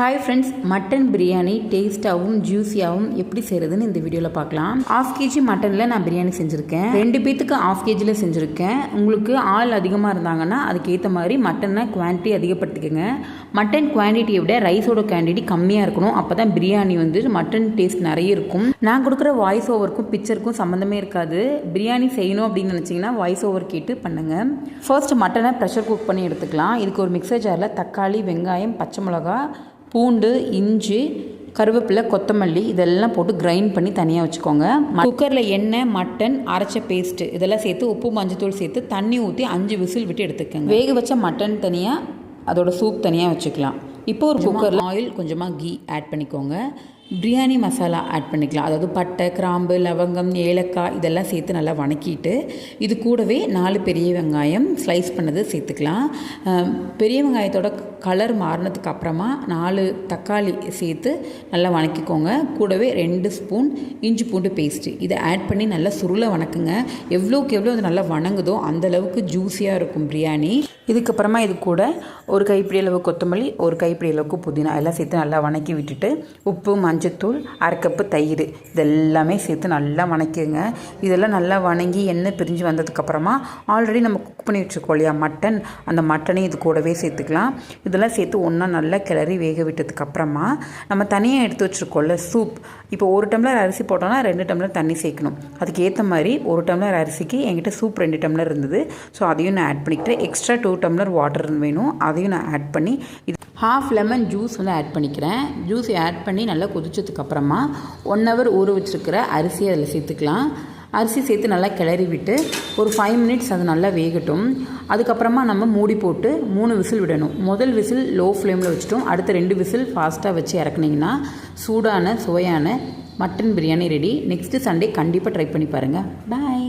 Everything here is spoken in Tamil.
ஹாய் ஃப்ரெண்ட்ஸ், மட்டன் பிரியாணி டேஸ்ட்டாகவும் ஜூஸியாகவும் எப்படி செய்கிறதுன்னு இந்த வீடியோவில் பார்க்கலாம். 1/2 kg மட்டனில் நான் பிரியாணி செஞ்சுருக்கேன். 2 பேத்துக்கு 1/2 kgயில் செஞ்சுருக்கேன். உங்களுக்கு ஆள் அதிகமாக இருந்தாங்கன்னா அதுக்கேற்ற மாதிரி மட்டனை குவான்டிட்டி அதிகப்படுத்திக்கோங்க. மட்டன் குவான்டிட்டியை விட ரைஸோட குவான்டிட்டி கம்மியாக இருக்கணும். அப்போ தான் பிரியாணி மட்டன் டேஸ்ட் நிறைய இருக்கும். நான் கொடுக்குற வாய்ஸ் ஓவருக்கும் பிக்சருக்கும் சம்மந்தமே இருக்காது. பிரியாணி செய்யணும் அப்படின்னு நினச்சிங்கன்னா வாய்ஸ் ஓவர் கேட்டு பண்ணுங்கள். ஃபர்ஸ்ட் மட்டனை ப்ரெஷர் குக் பண்ணி எடுத்துக்கலாம். இதுக்கு ஒரு மிக்சர் ஜாரில் தக்காளி, வெங்காயம், பச்சை மிளகா, பூண்டு, இஞ்சி, கருவேப்பிலை, கொத்தமல்லி இதெல்லாம் போட்டு கிரைண்ட் பண்ணி தனியாக வச்சுக்கோங்க. குக்கரில் எண்ணெய், மட்டன், அரைச்ச பேஸ்ட்டு இதெல்லாம் சேர்த்து உப்பு, மஞ்சத்தூள் சேர்த்து தண்ணி ஊற்றி 5 விசில் விட்டு எடுத்துக்கோங்க. வேக வச்ச மட்டன் தனியாக, அதோட சூப் தனியாக வச்சுக்கலாம். இப்போ ஒரு குக்கரில் ஆயில், கொஞ்சமாக கீ ஆட் பண்ணிக்கோங்க. பிரியாணி மசாலா ஆட் பண்ணிக்கலாம். அதாவது பட்டை, கிராம்பு, லவங்கம், ஏலக்காய் இதெல்லாம் சேர்த்து நல்லா வணக்கிட்டு இது கூடவே 4 பெரிய வெங்காயம் ஸ்லைஸ் பண்ணது சேர்த்துக்கலாம். பெரிய வெங்காயத்தோட கலர் மாறினதுக்கு அப்புறமா 4 தக்காளி சேர்த்து நல்லா வணக்கிக்கோங்க. கூடவே 2 ஸ்பூன் இஞ்சி பூண்டு பேஸ்ட்டு இதை ஆட் பண்ணி நல்லா சுருளை வணக்குங்க. எவ்வளோக்கு எவ்வளோ அது நல்லா வணங்குதோ அந்தளவுக்கு ஜூஸியாக இருக்கும் பிரியாணி. இதுக்கப்புறமா இது கூட ஒரு கைப்பிடி அளவு கொத்தமல்லி, ஒரு கைப்பிடி அளவுக்கு புதினா எல்லாம் சேர்த்து நல்லா வணக்கி விட்டுட்டு உப்பு, மஞ்சத்தூள், 1/2 கப்பு தயிர் இதெல்லாமே சேர்த்து நல்லா வணக்கிடுங்க. இதெல்லாம் நல்லா வணங்கி எண்ணெய் பிரிஞ்சு வந்ததுக்கப்புறமா ஆல்ரெடி நம்ம குக் பண்ணி வச்சுருக்கோம் இல்லையா மட்டன், அந்த மட்டனையும் இது கூடவே சேர்த்துக்கலாம். இதெல்லாம் சேர்த்து ஒன்றா நல்லா கிளறி வேக விட்டதுக்கப்புறமா நம்ம தனியாக எடுத்து வச்சுருக்கோம்ல சூப். இப்போ 1 டம்ளர் அரிசி போட்டோம்னா 2 டம்ளர் தண்ணி சேர்க்கணும். அதுக்கு ஏற்ற மாதிரி 1 டம்ளர் அரிசிக்கு என்கிட்ட சூப் 2 டம்ளர் இருந்தது. ஸோ அதையும் நான் ஆட் பண்ணிக்கிட்டேன். எக்ஸ்ட்ரா 2 டம்ளர் வாட்டர் வேணும், அதையும் நான் ஆட் பண்ணி இது 1/2 லெமன் ஜூஸ் ஆட் பண்ணிக்கிறேன். ஜூஸ் ஆட் பண்ணி நல்லா கொதிச்சதுக்கப்புறமா 1 ஹவர் ஊற வச்சுருக்கிற அரிசியை அதில் சேர்த்துக்கலாம். அரிசி சேர்த்து நல்லா கிளறி விட்டு ஒரு 5 மினிட்ஸ் அது நல்லா வேகட்டும். அதுக்கப்புறமா நம்ம மூடி போட்டு 3 விசில் விடணும். முதல் விசில் லோ ஃப்ளேமில் வச்சுட்டோம். அடுத்த 2 விசில் ஃபாஸ்ட்டாக வச்சு இறக்குனிங்கன்னா சூடான சுவையான mutton biryani ready. Next Sunday கண்டிப்பாக ட்ரை பண்ணி பாருங்கள். பாய்.